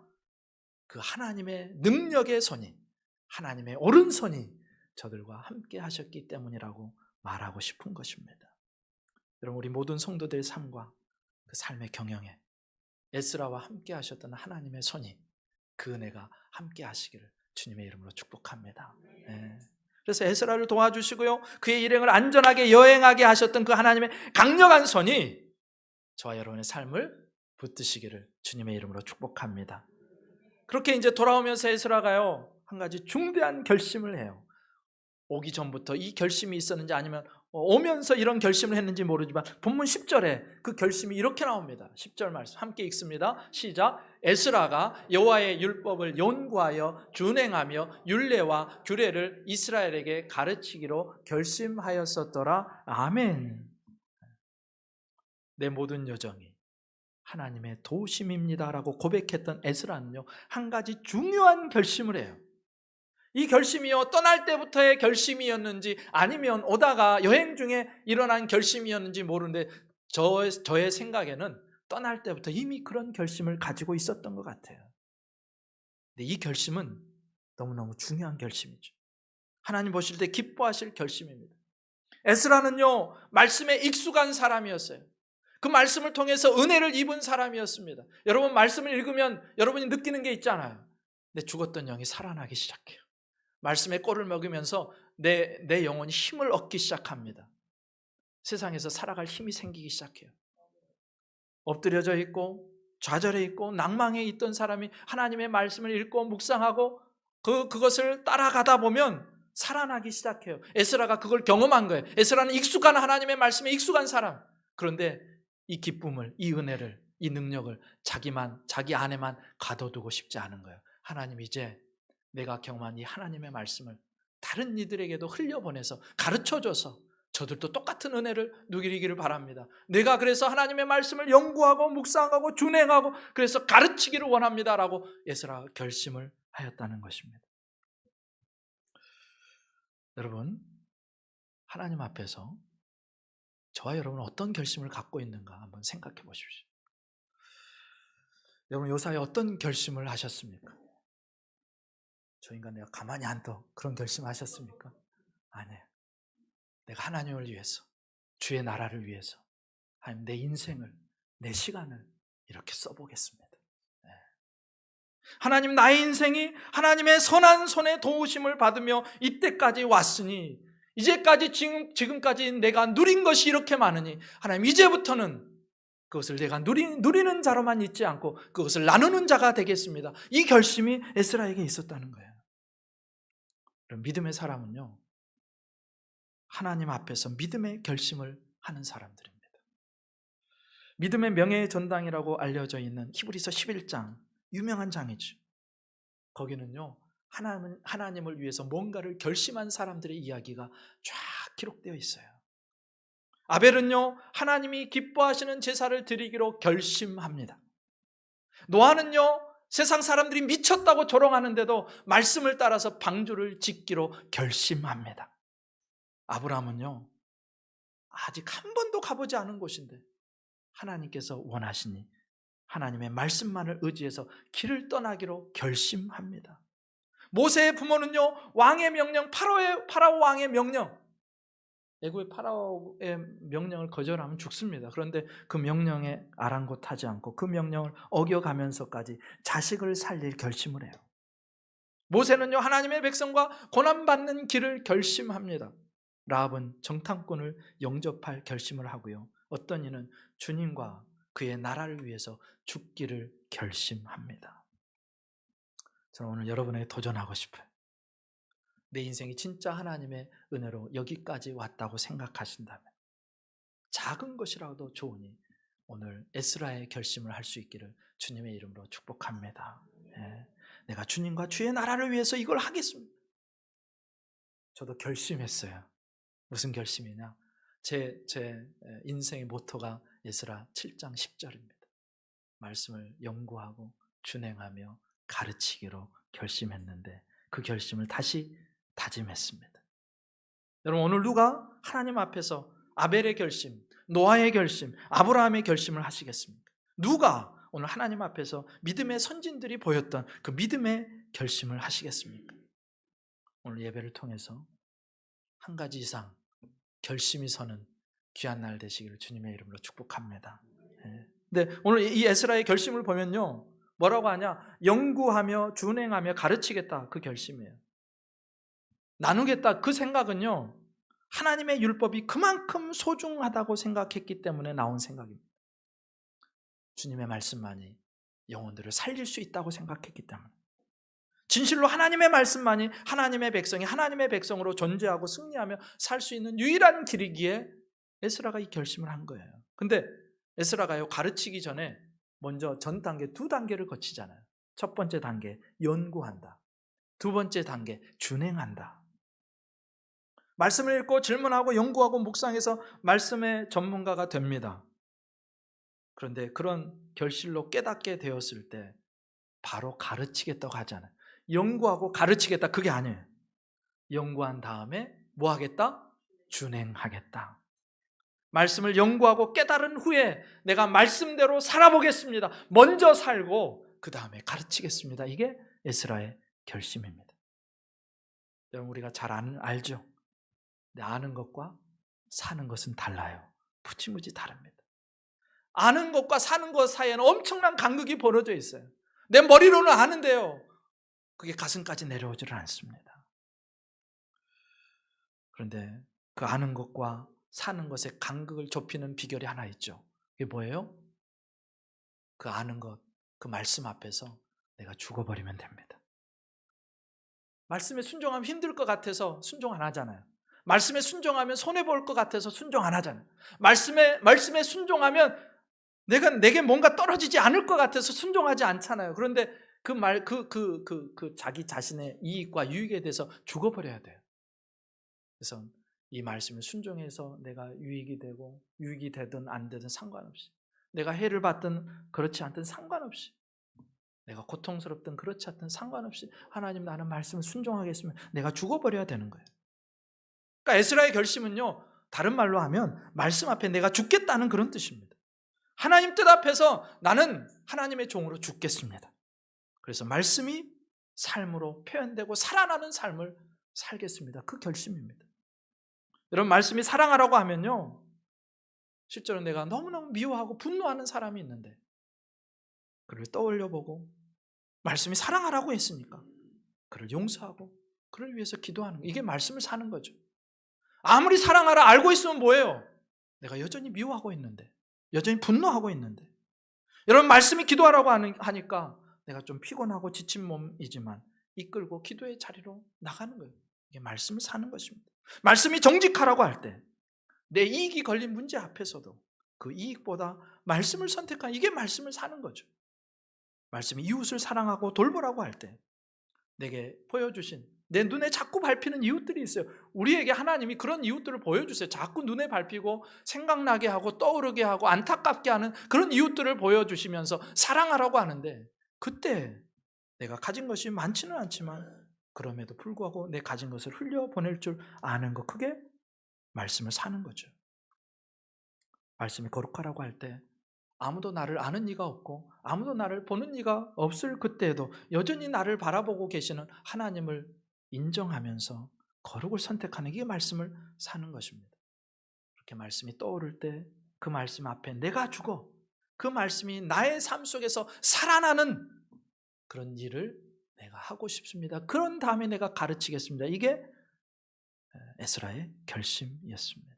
그 하나님의 능력의 손이, 하나님의 오른손이 저들과 함께 하셨기 때문이라고 말하고 싶은 것입니다. 여러분, 우리 모든 성도들의 삶과 그 삶의 경영에 에스라와 함께 하셨던 하나님의 손이, 그 은혜가 함께 하시기를 주님의 이름으로 축복합니다. 네. 그래서 에스라를 도와주시고요, 그의 일행을 안전하게 여행하게 하셨던 그 하나님의 강력한 손이 저와 여러분의 삶을 붙드시기를 주님의 이름으로 축복합니다. 그렇게 이제 돌아오면서 에스라가요, 한 가지 중대한 결심을 해요. 오기 전부터 이 결심이 있었는지 아니면 오면서 이런 결심을 했는지 모르지만 본문 10절에 그 결심이 이렇게 나옵니다. 10절 말씀 함께 읽습니다. 시작. 에스라가 여호와의 율법을 연구하여 준행하며 율례와 규례를 이스라엘에게 가르치기로 결심하였었더라. 아멘. 내 모든 여정이 하나님의 도우심입니다라고 고백했던 에스라는요, 한 가지 중요한 결심을 해요. 이 결심이요, 떠날 때부터의 결심이었는지 아니면 오다가 여행 중에 일어난 결심이었는지 모르는데 저의 생각에는 떠날 때부터 이미 그런 결심을 가지고 있었던 것 같아요. 근데 이 결심은 너무너무 중요한 결심이죠. 하나님 보실 때 기뻐하실 결심입니다. 에스라는요, 말씀에 익숙한 사람이었어요. 그 말씀을 통해서 은혜를 입은 사람이었습니다. 여러분, 말씀을 읽으면 여러분이 느끼는 게 있잖아요. 내 죽었던 영이 살아나기 시작해요. 말씀의 꼴을 먹으면서 내 영혼이 힘을 얻기 시작합니다. 세상에서 살아갈 힘이 생기기 시작해요. 엎드려져 있고 좌절해 있고 낭망해 있던 사람이 하나님의 말씀을 읽고 묵상하고 그것을 따라가다 보면 살아나기 시작해요. 에스라가 그걸 경험한 거예요. 에스라는 익숙한 하나님의 말씀에 익숙한 사람. 그런데 이 기쁨을, 이 은혜를, 이 능력을 자기 안에만 가둬두고 싶지 않은 거예요. 하나님, 이제 내가 경험한 이 하나님의 말씀을 다른 이들에게도 흘려보내서 가르쳐줘서 저들도 똑같은 은혜를 누리기를 바랍니다. 내가 그래서 하나님의 말씀을 연구하고 묵상하고 준행하고 그래서 가르치기를 원합니다라고 에스라가 결심을 하였다는 것입니다. 여러분, 하나님 앞에서 저와 여러분은 어떤 결심을 갖고 있는가 한번 생각해 보십시오. 여러분, 요사이 어떤 결심을 하셨습니까? 저 인간 내가 가만히 안 둬, 그런 결심하셨습니까? 아니에요. 내가 하나님을 위해서, 주의 나라를 위해서, 하나님 내 인생을, 내 시간을 이렇게 써보겠습니다. 네. 하나님, 나의 인생이 하나님의 선한 손의 도우심을 받으며 이때까지 왔으니, 이제까지 지금까지 내가 누린 것이 이렇게 많으니 하나님, 이제부터는 그것을 내가 누리는 자로만 있지 않고 그것을 나누는 자가 되겠습니다. 이 결심이 에스라에게 있었다는 거예요. 믿음의 사람은요, 하나님 앞에서 믿음의 결심을 하는 사람들입니다. 믿음의 명예의 전당이라고 알려져 있는 히브리서 11장, 유명한 장이죠. 거기는요, 하나님을 위해서 뭔가를 결심한 사람들의 이야기가 쫙 기록되어 있어요. 아벨은요, 하나님이 기뻐하시는 제사를 드리기로 결심합니다. 노아는요, 세상 사람들이 미쳤다고 조롱하는데도 말씀을 따라서 방주를 짓기로 결심합니다. 아브라함은요, 아직 한 번도 가보지 않은 곳인데 하나님께서 원하시니 하나님의 말씀만을 의지해서 길을 떠나기로 결심합니다. 모세의 부모는요, 왕의 명령, 파라오 왕의 명령, 애굽의 파라오의 명령을 거절하면 죽습니다. 그런데 그 명령에 아랑곳하지 않고 그 명령을 어겨가면서까지 자식을 살릴 결심을 해요. 모세는요, 하나님의 백성과 고난받는 길을 결심합니다. 라합은 정탐꾼을 영접할 결심을 하고요, 어떤 이는 주님과 그의 나라를 위해서 죽기를 결심합니다. 저는 오늘 여러분에게 도전하고 싶어요. 내 인생이 진짜 하나님의 은혜로 여기까지 왔다고 생각하신다면 작은 것이라도 좋으니 오늘 에스라의 결심을 할 수 있기를 주님의 이름으로 축복합니다. 예. 내가 주님과 주의 나라를 위해서 이걸 하겠습니다. 저도 결심했어요. 무슨 결심이냐? 제 인생의 모토가 에스라 7장 10절입니다. 말씀을 연구하고 준행하며 가르치기로 결심했는데 그 결심을 다시 다짐했습니다. 여러분, 오늘 누가 하나님 앞에서 아벨의 결심, 노아의 결심, 아브라함의 결심을 하시겠습니까? 누가 오늘 하나님 앞에서 믿음의 선진들이 보였던 그 믿음의 결심을 하시겠습니까? 오늘 예배를 통해서 한 가지 이상 결심이 서는 귀한 날 되시기를 주님의 이름으로 축복합니다. 근데 오늘 이 에스라의 결심을 보면요, 뭐라고 하냐? 연구하며 준행하며 가르치겠다, 그 결심이에요. 나누겠다, 그 생각은요, 하나님의 율법이 그만큼 소중하다고 생각했기 때문에 나온 생각입니다. 주님의 말씀만이 영혼들을 살릴 수 있다고 생각했기 때문에, 진실로 하나님의 말씀만이 하나님의 백성이 하나님의 백성으로 존재하고 승리하며 살 수 있는 유일한 길이기에 에스라가 이 결심을 한 거예요. 근데 에스라가요, 가르치기 전에 먼저 전 단계, 두 단계를 거치잖아요. 첫 번째 단계, 연구한다. 두 번째 단계, 준행한다. 말씀을 읽고 질문하고 연구하고 묵상해서 말씀의 전문가가 됩니다. 그런데 그런 결실로 깨닫게 되었을 때 바로 가르치겠다고 하잖아요. 연구하고 가르치겠다, 그게 아니에요. 연구한 다음에 뭐 하겠다? 준행하겠다. 말씀을 연구하고 깨달은 후에 내가 말씀대로 살아보겠습니다. 먼저 살고 그 다음에 가르치겠습니다. 이게 에스라의 결심입니다. 여러분, 우리가 잘 알죠? 근데 아는 것과 사는 것은 달라요. 무지무지 다릅니다. 아는 것과 사는 것 사이에는 엄청난 간극이 벌어져 있어요. 내 머리로는 아는데요, 그게 가슴까지 내려오지를 않습니다. 그런데 그 아는 것과 사는 것의 간극을 좁히는 비결이 하나 있죠. 그게 뭐예요? 그 아는 것, 그 말씀 앞에서 내가 죽어버리면 됩니다. 말씀에 순종하면 힘들 것 같아서 순종 안 하잖아요. 말씀에 순종하면 손해볼 것 같아서 순종 안 하잖아요. 말씀에 순종하면 내게 뭔가 떨어지지 않을 것 같아서 순종하지 않잖아요. 그런데 그 자기 자신의 이익과 유익에 대해서 죽어버려야 돼요. 그래서 이 말씀을 순종해서 내가 유익이 되고, 유익이 되든 안 되든 상관없이, 내가 해를 받든 그렇지 않든 상관없이, 내가 고통스럽든 그렇지 않든 상관없이 하나님, 나는 말씀을 순종하겠으면 내가 죽어버려야 되는 거예요. 그러니까 에스라의 결심은요, 다른 말로 하면 말씀 앞에 내가 죽겠다는 그런 뜻입니다. 하나님 뜻 앞에서 나는 하나님의 종으로 죽겠습니다. 그래서 말씀이 삶으로 표현되고 살아나는 삶을 살겠습니다. 그 결심입니다. 여러분, 말씀이 사랑하라고 하면요, 실제로 내가 너무너무 미워하고 분노하는 사람이 있는데 그를 떠올려보고 말씀이 사랑하라고 했으니까 그를 용서하고 그를 위해서 기도하는 거, 이게 말씀을 사는 거죠. 아무리 사랑하라 알고 있으면 뭐예요? 내가 여전히 미워하고 있는데, 여전히 분노하고 있는데. 여러분, 말씀이 기도하라고 하니까 내가 좀 피곤하고 지친 몸이지만 이끌고 기도의 자리로 나가는 거예요. 이게 말씀을 사는 것입니다. 말씀이 정직하라고 할 때 내 이익이 걸린 문제 앞에서도 그 이익보다 말씀을 선택한, 이게 말씀을 사는 거죠. 말씀이 이웃을 사랑하고 돌보라고 할 때 내게 보여주신, 내 눈에 자꾸 밟히는 이웃들이 있어요. 우리에게 하나님이 그런 이웃들을 보여주세요. 자꾸 눈에 밟히고 생각나게 하고 떠오르게 하고 안타깝게 하는 그런 이웃들을 보여주시면서 사랑하라고 하는데, 그때 내가 가진 것이 많지는 않지만 그럼에도 불구하고 내 가진 것을 흘려보낼 줄 아는 것, 그게 말씀을 사는 거죠. 말씀이 거룩하라고 할 때 아무도 나를 아는 이가 없고 아무도 나를 보는 이가 없을 그때에도 여전히 나를 바라보고 계시는 하나님을 인정하면서 거룩을 선택하는, 게 말씀을 사는 것입니다. 그렇게 말씀이 떠오를 때 그 말씀 앞에 내가 죽어 그 말씀이 나의 삶 속에서 살아나는 그런 일을 내가 하고 싶습니다. 그런 다음에 내가 가르치겠습니다. 이게 에스라의 결심이었습니다.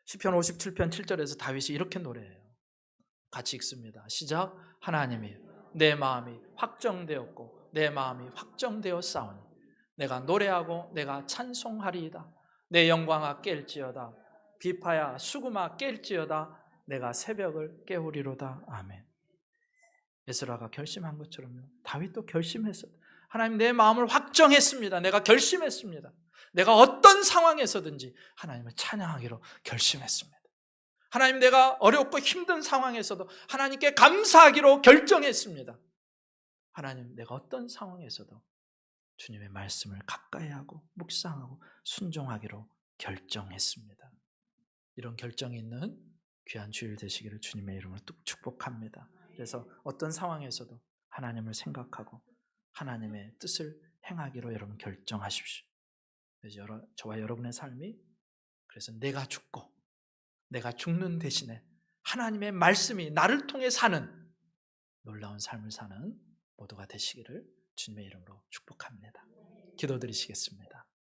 시편 57편 7절에서 다윗이 이렇게 노래해요. 같이 읽습니다. 시작. 하나님이 내 마음이 확정되었고 내 마음이 확정되어 싸우니 내가 노래하고 내가 찬송하리이다. 내 영광아 깰지어다. 비파야 수금아 깰지어다. 내가 새벽을 깨우리로다. 아멘. 에스라가 결심한 것처럼요, 다윗도 결심했어요. 하나님, 내 마음을 확정했습니다. 내가 결심했습니다. 내가 어떤 상황에서든지 하나님을 찬양하기로 결심했습니다. 하나님, 내가 어렵고 힘든 상황에서도 하나님께 감사하기로 결정했습니다. 하나님, 내가 어떤 상황에서도 주님의 말씀을 가까이 하고 묵상하고 순종하기로 결정했습니다. 이런 결정이 있는 귀한 주일 되시기를 주님의 이름으로 축복합니다. 그래서 어떤 상황에서도 하나님을 생각하고 하나님의 뜻을 행하기로 여러분 결정하십시오. 그래서 저와 여러분의 삶이, 그래서 내가 죽고 내가 죽는 대신에 하나님의 말씀이 나를 통해 사는 놀라운 삶을 사는 모두가 되시기를 주님의 이름으로 축복합니다. 기도드리시겠습니다.